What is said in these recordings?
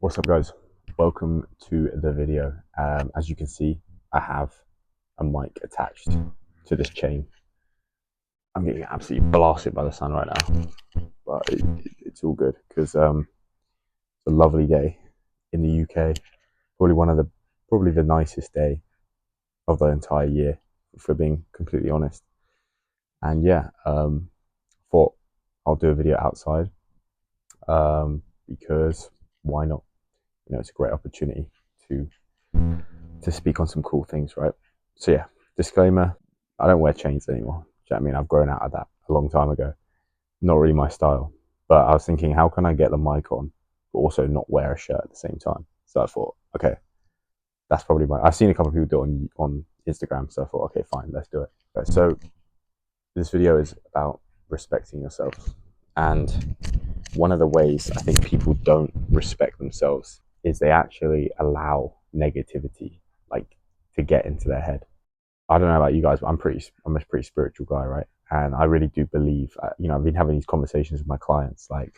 What's up, guys? Welcome to the video. As you can see, I have a mic attached to this chain. I'm getting absolutely blasted by the sun right now, but it's all good because it's a lovely day in the UK. Probably the nicest day of the entire year, for being completely honest. And yeah, thought I'll do a video outside because why not? It's a great opportunity to speak on some cool things, right? So yeah, disclaimer: I don't wear chains anymore. Do you know what I mean? I've grown out of that a long time ago. Not really my style. But I was thinking, how can I get the mic on, but also not wear a shirt at the same time? So I thought, okay, that's probably my. I've seen a couple of people do it on Instagram, so I thought, okay, fine, let's do it. Okay, so this video is about respecting yourself, and one of the ways I think people don't respect themselves is they actually allow negativity to get into their head. I don't know about you guys, but I'm a pretty spiritual guy, right? And I really do believe, I've been having these conversations with my clients. Like,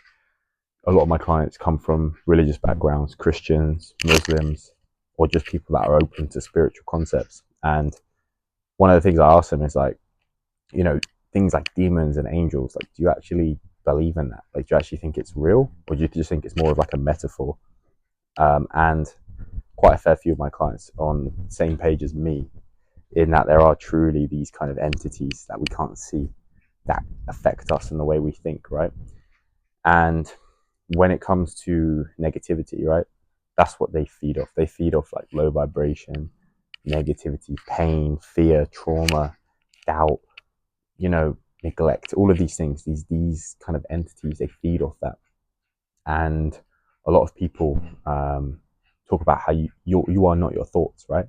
a lot of my clients come from religious backgrounds, Christians, Muslims, or just people that are open to spiritual concepts. And one of the things I ask them is things like demons and angels, do you actually believe in that? Do you actually think it's real, or do you just think it's more of like a metaphor? And quite a fair few of my clients are on the same page as me, in that there are truly these kind of entities that we can't see that affect us in the way we think, right? And when it comes to negativity, right, that's what they feed off. They feed off low vibration, negativity, pain, fear, trauma, doubt, neglect, all of these things, these kind of entities, they feed off that. And a lot of people talk about how you are not your thoughts, right?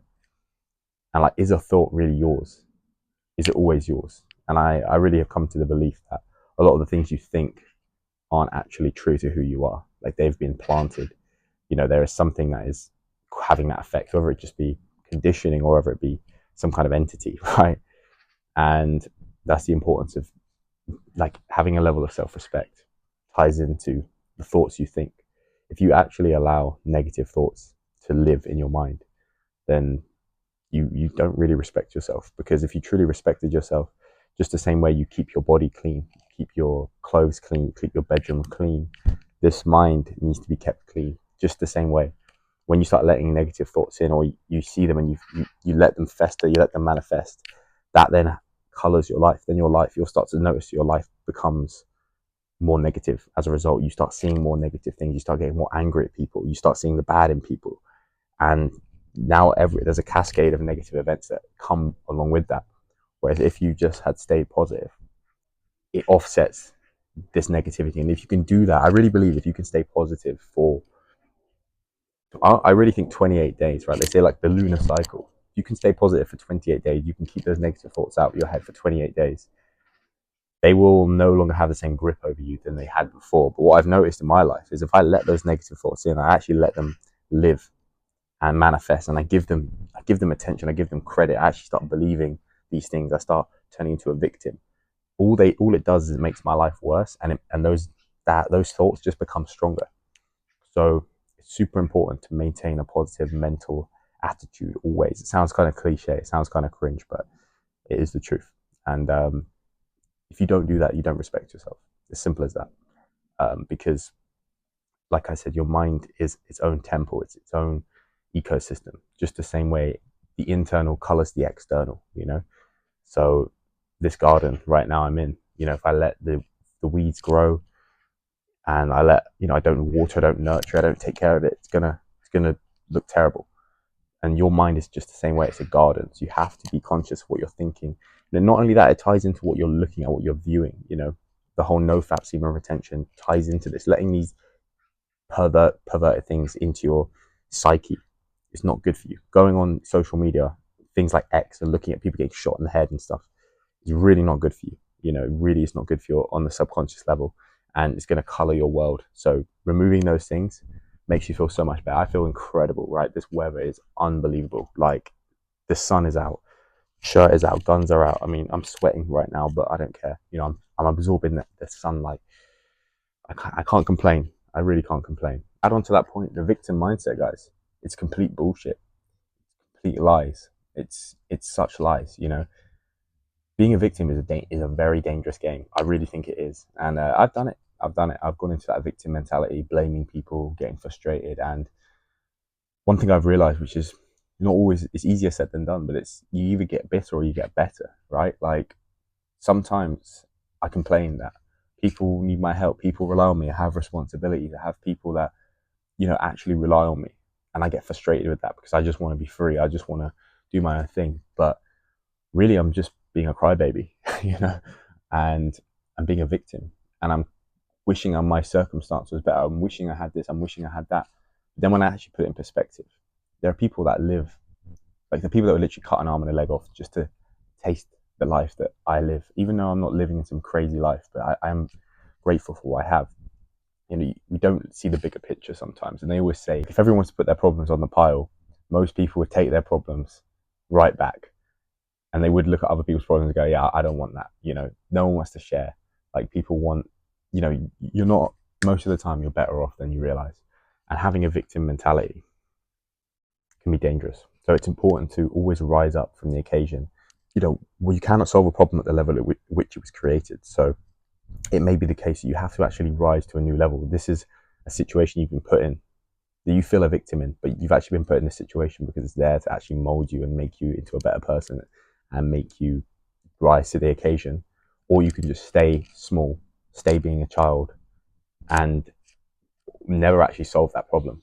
And is a thought really yours? Is it always yours? And I really have come to the belief that a lot of the things you think aren't actually true to who you are. They've been planted. There is something that is having that effect, whether it just be conditioning or whether it be some kind of entity, right? And that's the importance of having a level of self-respect. Ties into the thoughts you think. If you actually allow negative thoughts to live in your mind, then you don't really respect yourself. Because if you truly respected yourself, just the same way you keep your body clean, keep your clothes clean, keep your bedroom clean, this mind needs to be kept clean just the same way. When you start letting negative thoughts in, or you see them and you let them fester, you let them manifest, that then colors your life. Then you'll start to notice your life becomes more negative. As a result, you start seeing more negative things. You start getting more angry at people. You start seeing the bad in people. And now there's a cascade of negative events that come along with that. Whereas if you just had stayed positive, it offsets this negativity. And if you can do that, I really believe if you can stay positive for, I really think 28 days, right? They say the lunar cycle. If you can stay positive for 28 days, you can keep those negative thoughts out of your head for 28 days. They will no longer have the same grip over you than they had before. But what I've noticed in my life is if I let those negative thoughts in, I actually let them live and manifest, and I give them attention, I give them credit, I actually start believing these things, I start turning into a victim. All it does is it makes my life worse, and those thoughts just become stronger. So it's super important to maintain a positive mental attitude always. It sounds kind of cliche, it sounds kind of cringe, but it is the truth. And if you don't do that, you don't respect yourself. As simple as that. Because like I said, your mind is its own temple, it's its own ecosystem, just the same way the internal colors the external. So this garden right now I'm in, if I let the weeds grow, and I don't water, I don't nurture, I don't take care of it, it's gonna look terrible. And your mind is just the same way. It's a garden, so you have to be conscious of what you're thinking. And not only that, it ties into what you're looking at, what you're viewing. The whole nofap semen retention ties into this. Letting these perverted things into your psyche is not good for you. Going on social media, things like X, and looking at people getting shot in the head and stuff, is really not good for you. Really is not good for you on the subconscious level, and it's going to color your world. So removing those things makes you feel so much better. I feel incredible, right? This weather is unbelievable. The sun is out, shirt is out, guns are out. I mean, I'm sweating right now, but I don't care. I'm absorbing the sunlight. I can't complain. I really can't complain. add on to that point the victim mindset, guys. It's complete bullshit, complete lies. It's such lies. Being a victim is a very dangerous game. I really think it is, and I've done it. I've done it. I've gone into that victim mentality, blaming people, getting frustrated, and one thing I've realized, which is not always, it's easier said than done, but it's you either get bitter or you get better, right? Like sometimes I complain that people need my help, people rely on me, I have responsibilities, I have people that actually rely on me, and I get frustrated with that because I just want to be free, I just want to do my own thing, but really I'm just being a crybaby, and I'm being a victim, and I'm wishing my circumstance was better. I'm wishing I had this. I'm wishing I had that. But then when I actually put it in perspective, there are people that live, like the people that would literally cut an arm and a leg off just to taste the life that I live, even though I'm not living in some crazy life, but I am grateful for what I have. We don't see the bigger picture sometimes. And they always say, if everyone was to put their problems on the pile, most people would take their problems right back. And they would look at other people's problems and go, yeah, I don't want that. No one wants to share. Like people want, you're not, most of the time you're better off than you realize. And having a victim mentality can be dangerous. So it's important to always rise up from the occasion. You cannot solve a problem at the level at which it was created. So it may be the case that you have to actually rise to a new level. This is a situation you've been put in, that you feel a victim in, but you've actually been put in this situation because it's there to actually mold you and make you into a better person and make you rise to the occasion. Or you can just stay small, stay being a child, and never actually solve that problem.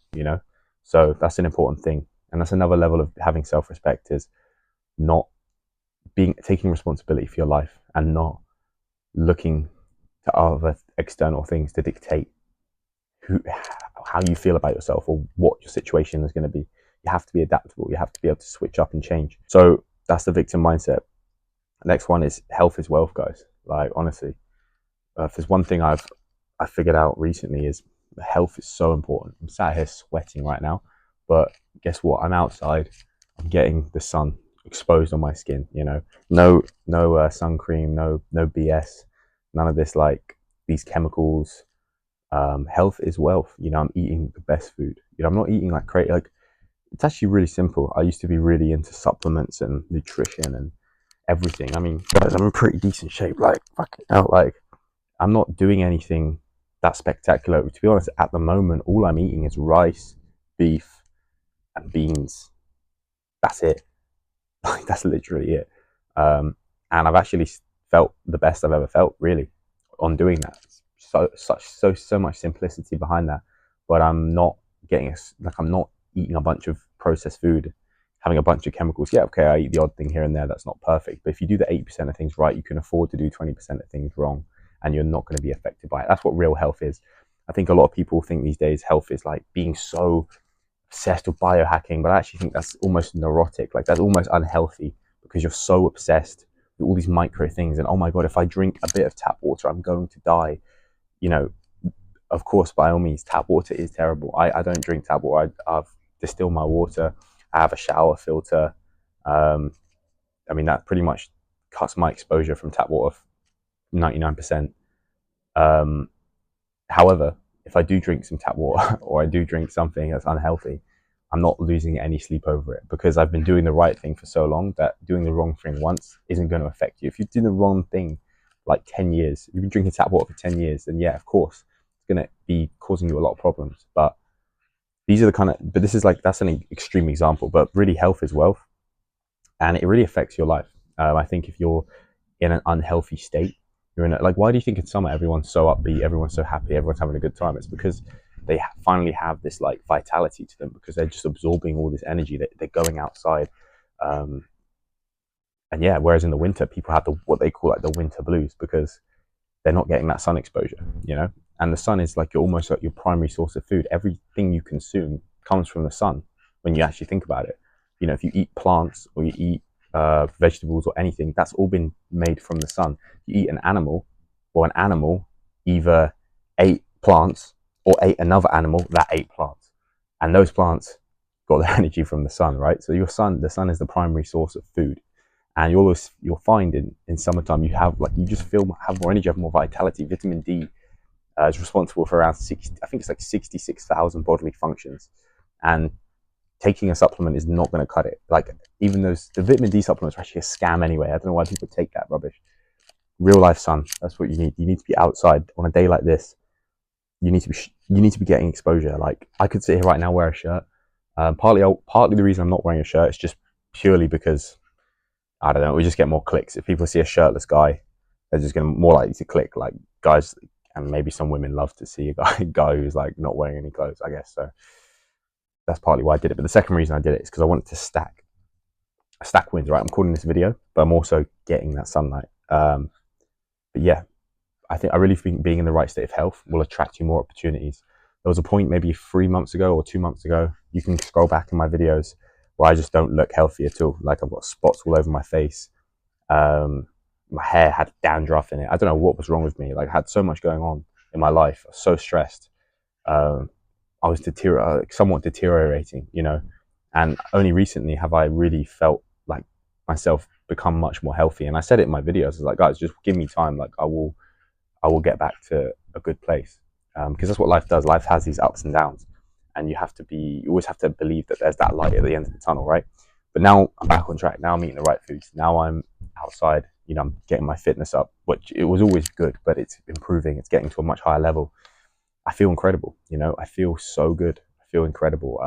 So that's an important thing. And that's another level of having self-respect, is not taking responsibility for your life and not looking to other external things to dictate how you feel about yourself or what your situation is going to be. You have to be adaptable. You have to be able to switch up and change. So that's the victim mindset. Next one is health is wealth, guys. Like honestly, if there's one thing I figured out recently, is health is so important. I'm sat here sweating right now, but guess what? I'm outside. I'm getting the sun exposed on my skin. No sun cream, no BS, none of this like these chemicals. Health is wealth. I'm eating the best food. I'm not eating like crazy. Like it's actually really simple. I used to be really into supplements and nutrition and everything. I mean, guys, I'm in pretty decent shape. Like fucking hell, like I'm not doing anything that spectacular. To be honest, at the moment, all I'm eating is rice, beef, and beans. That's it. Like that's literally it. And I've actually felt the best I've ever felt, really, on doing that. So much simplicity behind that. But I'm not I'm not eating a bunch of processed food, having a bunch of chemicals. Yeah, okay, I eat the odd thing here and there that's not perfect. But if you do the 80% of things right, you can afford to do 20% of things wrong, and you're not going to be affected by it. That's what real health is. I think a lot of people think these days health is like being so obsessed with biohacking, but I actually think that's almost neurotic. Like that's almost unhealthy because you're so obsessed with all these micro things. And oh my God, if I drink a bit of tap water, I'm going to die. Of course, by all means, tap water is terrible. I don't drink tap water. I've distilled my water. I have a shower filter. I mean, that pretty much cuts my exposure from tap water 99%. However, if I do drink some tap water or I do drink something that's unhealthy, I'm not losing any sleep over it because I've been doing the right thing for so long that doing the wrong thing once isn't going to affect you. If you do the wrong thing like 10 years, you've been drinking tap water for 10 years, then yeah, of course, it's going to be causing you a lot of problems. But this is like, that's an extreme example, but really health is wealth and it really affects your life. I think if you're in an unhealthy state, like, why do you think in summer everyone's so upbeat, everyone's so happy, everyone's having a good time? It's because they finally have this like vitality to them because they're just absorbing all this energy. They're going outside, and yeah. Whereas in the winter, people have what they call like the winter blues because they're not getting that sun exposure. And the sun is like almost like your primary source of food. Everything you consume comes from the sun. When you actually think about it, if you eat plants or you eat vegetables or anything, that's all been made from the sun. You eat an animal, or an animal either ate plants or ate another animal that ate plants, and those plants got their energy from the sun, right? So the sun is the primary source of food, and you'll find in summertime you just have more energy, have more vitality. Vitamin D It's responsible for around 60, I think it's like 66,000 bodily functions. And taking a supplement is not going to cut it. Like, even those, the vitamin D supplements are actually a scam anyway. I don't know why people take that rubbish. Real life sun, that's what you need. You need to be outside on a day like this. You need to be getting exposure. Like, I could sit here right now, wear a shirt. Partly the reason I'm not wearing a shirt is just purely because, I don't know, we just get more clicks. If people see a shirtless guy, they're just going to more likely to click. Like, guys, and maybe some women love to see a guy who's like not wearing any clothes, I guess. So that's partly why I did it. But the second reason I did it is because I wanted to stack wins, right? I'm calling this video, but I'm also getting that sunlight. But yeah, I really think being in the right state of health will attract you more opportunities. There was a point maybe 3 months ago or 2 months ago, you can scroll back in my videos, where I just don't look healthy at all. Like, I've got spots all over my face. My hair had dandruff in it. I don't know what was wrong with me. Like, I had so much going on in my life. I was so stressed. I was somewhat deteriorating, you know. And only recently have I really felt like myself become much more healthy. And I said it in my videos. I was like, guys, just give me time. Like, I will get back to a good place, because that's what life does. Life has these ups and downs, and you always have to believe that there's that light at the end of the tunnel, right? But now I'm back on track. Now I'm eating the right foods. Now I'm outside. You know, I'm getting my fitness up, which it was always good, but it's improving. It's getting to a much higher level. I feel incredible. You know, I feel so good. I feel incredible,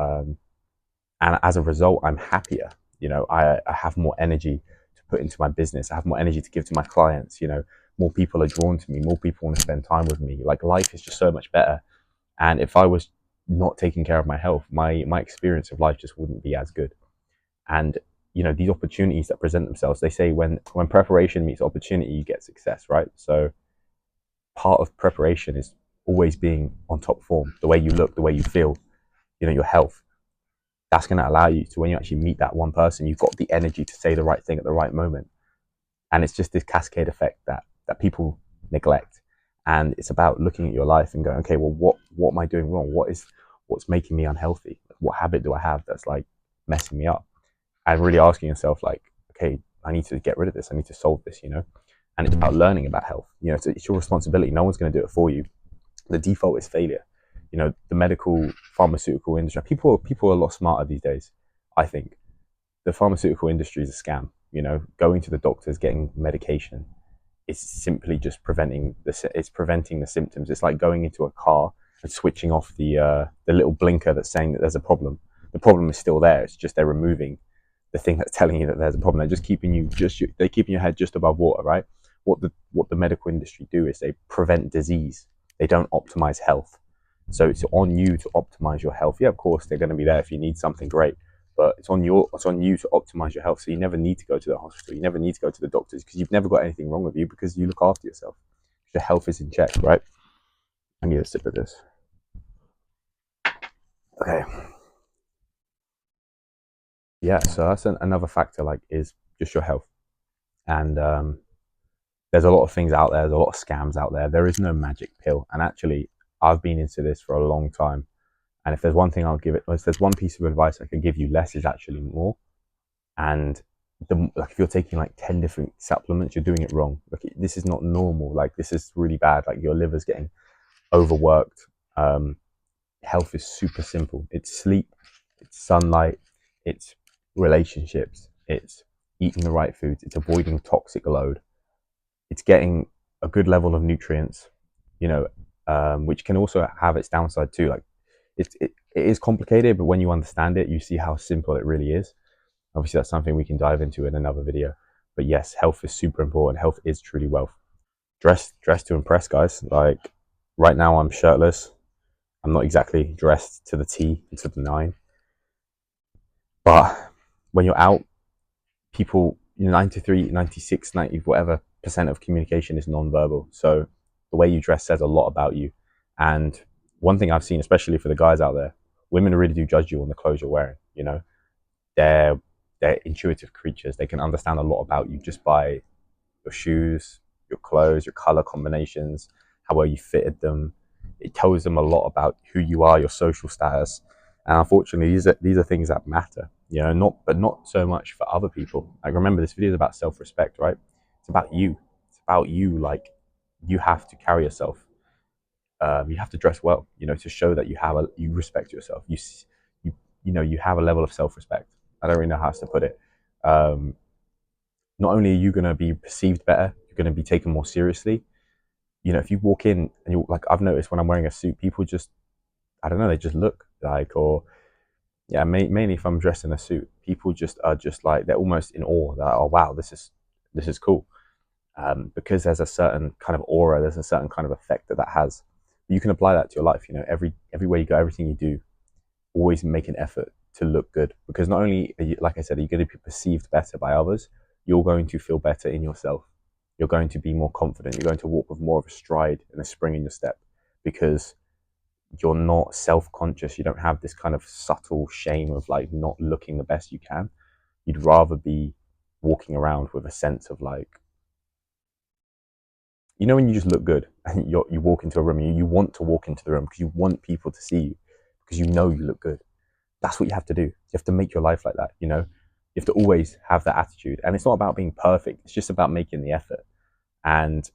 and as a result, I'm happier. You know, I have more energy to put into my business. I have more energy to give to my clients. You know, more people are drawn to me. More people want to spend time with me. Like, life is just so much better. And if I was not taking care of my health, my experience of life just wouldn't be as good. And you know, these opportunities that present themselves, they say when preparation meets opportunity, you get success, right? So part of preparation is always being on top form. The way you look, the way you feel, you know, your health. That's going to allow you to, when you actually meet that one person, you've got the energy to say the right thing at the right moment. And it's just this cascade effect that people neglect. And it's about looking at your life and going, okay, well, what am I doing wrong? What's making me unhealthy? What habit do I have that's like messing me up? And really asking yourself, like, okay, I need to get rid of this. I need to solve this, you know? And it's about learning about health. You know, it's your responsibility. No one's going to do it for you. The default is failure. You know, the medical pharmaceutical industry, people are a lot smarter these days, I think. The pharmaceutical industry is a scam. You know, going to the doctors, getting medication, it's simply just preventing the symptoms. It's like going into a car and switching off the little blinker that's saying that there's a problem. The problem is still there. It's just they're removing the thing that's telling you that there's a problem. They're just keeping they're keeping your head just above water, right? What the medical industry do is they prevent disease. They don't optimize health. So it's on you to optimize your health. Yeah, of course they're going to be there if you need something great, but it's on you to optimize your health. So you never need to go to the hospital. You never need to go to the doctors, because you've never got anything wrong with you, because you look after yourself. Your health is in check, right? I need a sip of this. Okay. Yeah, so that's another factor, like, is just your health. And there's a lot of things out there. There's a lot of scams out there. There is no magic pill. And actually, I've been into this for a long time. And if there's one thing if there's one piece of advice I could give you, less is actually more. And like, if you're taking like 10 different supplements, you're doing it wrong. Like, this is not normal. Like, this is really bad. Like, your liver's getting overworked. Health is super simple. It's sleep, it's sunlight, it's relationships, it's eating the right foods, it's avoiding toxic load, it's getting a good level of nutrients, you know, which can also have its downside too. Like, it is complicated, but when you understand it, you see how simple it really is. Obviously, that's something we can dive into in another video. But yes, health is super important. Health is truly wealth. Dress to impress, guys. Like, right now, I'm shirtless. I'm not exactly dressed to the T and to the nine. But when you're out, people, 93, 96, 90, whatever percent of communication is non-verbal. So the way you dress says a lot about you. And one thing I've seen, especially for the guys out there, women really do judge you on the clothes you're wearing. You know, they're intuitive creatures. They can understand a lot about you just by your shoes, your clothes, your color combinations, how well you fitted them. It tells them a lot about who you are, your social status. And unfortunately, these are things that matter, you know, not so much for other people. Like, remember, this video is about self-respect, right? It's about you. It's about you. Like, you have to carry yourself you have to dress well, you know, to show that you respect yourself. You you know, you have a level of self-respect. I don't really know how else to put it. Um, Not only are you going to be perceived better, you're going to be taken more seriously. You know, if you walk in and you like, I've noticed when I'm wearing a suit, people just, I don't know, they just look like, or yeah, mainly if I'm dressed in a suit, people just are just like, they're almost in awe. They're like, oh wow, this is cool. Because there's a certain kind of aura, there's a certain kind of effect that has. You can apply that to your life. You know, everywhere you go, everything you do, always make an effort to look good. Because not only are you, like I said, are you going to be perceived better by others, you're going to feel better in yourself. You're going to be more confident. You're going to walk with more of a stride and a spring in your step because you're not self-conscious. You don't have this kind of subtle shame of like not looking the best you can. You'd rather be walking around with a sense of like, you know, when you just look good and you walk into a room and you want to walk into the room because you want people to see you because you know you look good. That's what you have to do. You have to make your life like that, you know? You have to always have that attitude. And it's not about being perfect. It's just about making the effort. And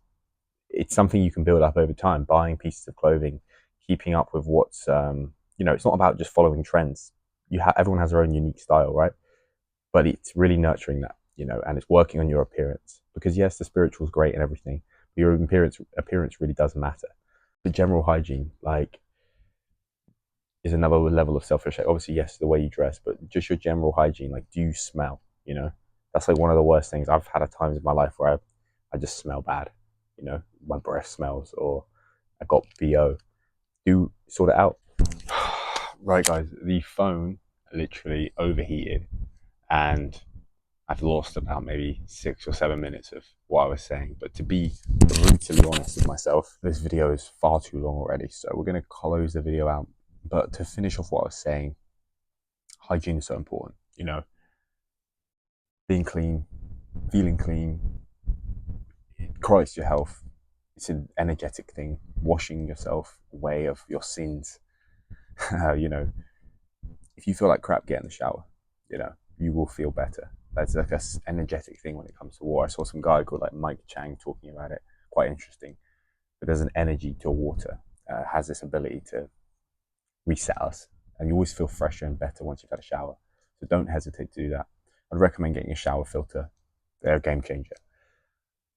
it's something you can build up over time, buying pieces of clothing, keeping up with what's, you know, it's not about just following trends. Everyone has their own unique style, right? But it's really nurturing that, you know, and it's working on your appearance because yes, the spiritual is great and everything, but your appearance really does matter. The general hygiene, like, is another level of self-respect. Obviously, yes, the way you dress, but just your general hygiene. Like, do you smell? You know, that's like one of the worst things. I've had times in my life where I just smell bad. You know, my breath smells, or I got BO. Do sort it out. Right, guys, the phone literally overheated, and I've lost about maybe 6 or 7 minutes of what I was saying. But to be brutally honest with myself, this video is far too long already. So we're going to close the video out. But to finish off what I was saying, hygiene is so important. You know, being clean, feeling clean, it correlates to your health. It's an energetic thing. Washing yourself away of your sins. You know, if you feel like crap, get in the shower. You know, you will feel better. That's like a energetic thing when it comes to water. I saw some guy called like Mike Chang talking about it. Quite interesting. But there's an energy to water. Has this ability to reset us, and you always feel fresher and better once you've had a shower. So don't hesitate to do that. I'd recommend getting a shower filter. They're a game changer.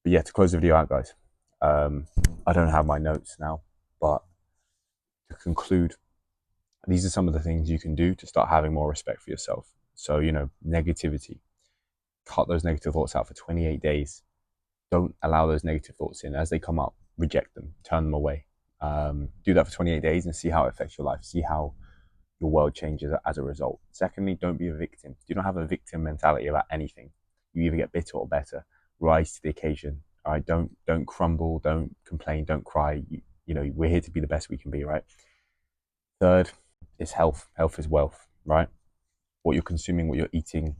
But yeah, to close the video out, guys, I don't have my notes now, but to conclude, these are some of the things you can do to start having more respect for yourself. So, you know, negativity. Cut those negative thoughts out for 28 days. Don't allow those negative thoughts in. As they come up, reject them, turn them away. Do that for 28 days and see how it affects your life. See how your world changes as a result. Secondly, don't be a victim. Do not have a victim mentality about anything. You either get bitter or better. Rise to the occasion. All right, don't crumble, don't complain, don't cry. You know, we're here to be the best we can be, right? Third is health. Health is wealth, right? What you're consuming, what you're eating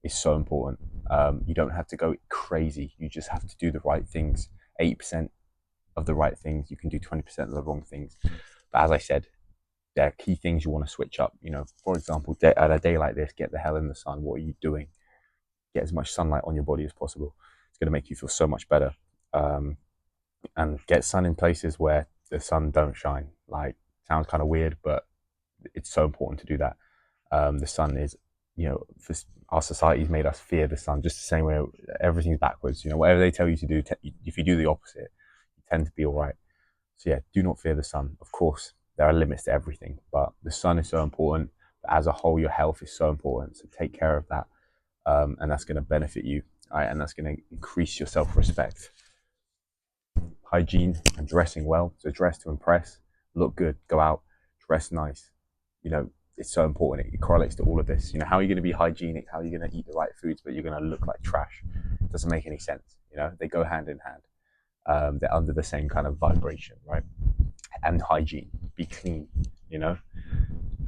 is so important. You don't have to go crazy. You just have to do the right things. 80% of the right things. You can do 20% of the wrong things. But as I said, there are key things you want to switch up. You know, for example, at a day like this, get the hell in the sun. What are you doing? Get as much sunlight on your body as possible. It's going to make you feel so much better. And get sun in places where the sun don't shine. Like, sounds kind of weird, but it's so important to do that. The sun is, you know, our society's made us fear the sun, just the same way everything's backwards. You know, whatever they tell you to do, if you do the opposite, you tend to be all right. So yeah, do not fear the sun. Of course, there are limits to everything, but the sun is so important. But as a whole, your health is so important. So take care of that, and that's going to benefit you, right? And that's going to increase your self-respect. Hygiene and dressing well. So dress to impress, look good, go out, dress nice. You know, it's so important. It correlates to all of this. You know, how are you going to be hygienic? How are you going to eat the right foods, but you're going to look like trash? It doesn't make any sense. You know, they go hand in hand. They're under the same kind of vibration, right? And hygiene, be clean, you know.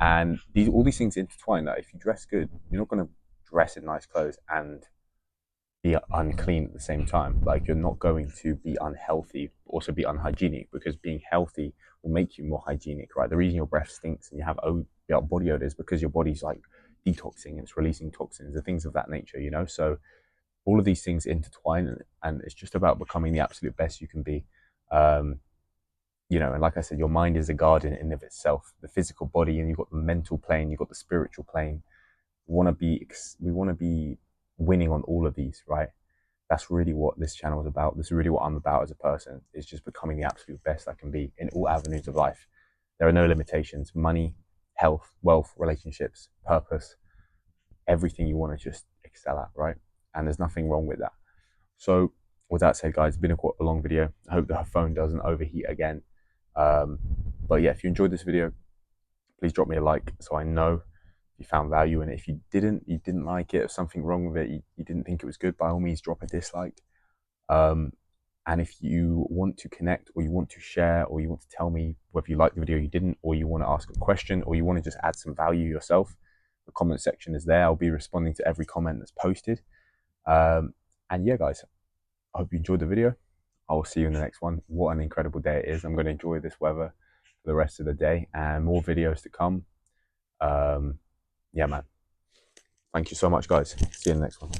And all these things intertwine. That if you dress good, you're not going to dress in nice clothes and be unclean at the same time. Like, you're not going to be unhealthy, also be unhygienic, because being healthy will make you more hygienic, right? The reason your breath stinks and you have body odor is because your body's like detoxing and it's releasing toxins and things of that nature, you know. So all of these things intertwine, and it's just about becoming the absolute best you can be. and like I said, your mind is a garden in of itself, the physical body, and you've got the mental plane, you've got the spiritual plane. We want to be winning on all of these, right? That's really what this channel is about. This is really what I'm about as a person, is just becoming the absolute best I can be in all avenues of life. There are no limitations. Money, health, wealth, relationships, purpose, everything you want to just excel at, right? And there's nothing wrong with that. So with that said, guys, it's been quite a long video. I hope the phone doesn't overheat again. But yeah, if you enjoyed this video, please drop me a like so I know if you found value in it. If you didn't like it, if something wrong with it, you didn't think it was good, by all means drop a dislike. And if you want to connect, or you want to share, or you want to tell me whether you liked the video, you didn't, or you want to ask a question, or you want to just add some value yourself, the comment section is there. I'll be responding to every comment that's posted. And yeah, guys, I hope you enjoyed the video. I will see you in the next one. What an incredible day it is. I'm going to enjoy this weather for the rest of the day, and more videos to come. Yeah, man. Thank you so much, guys. See you in the next one.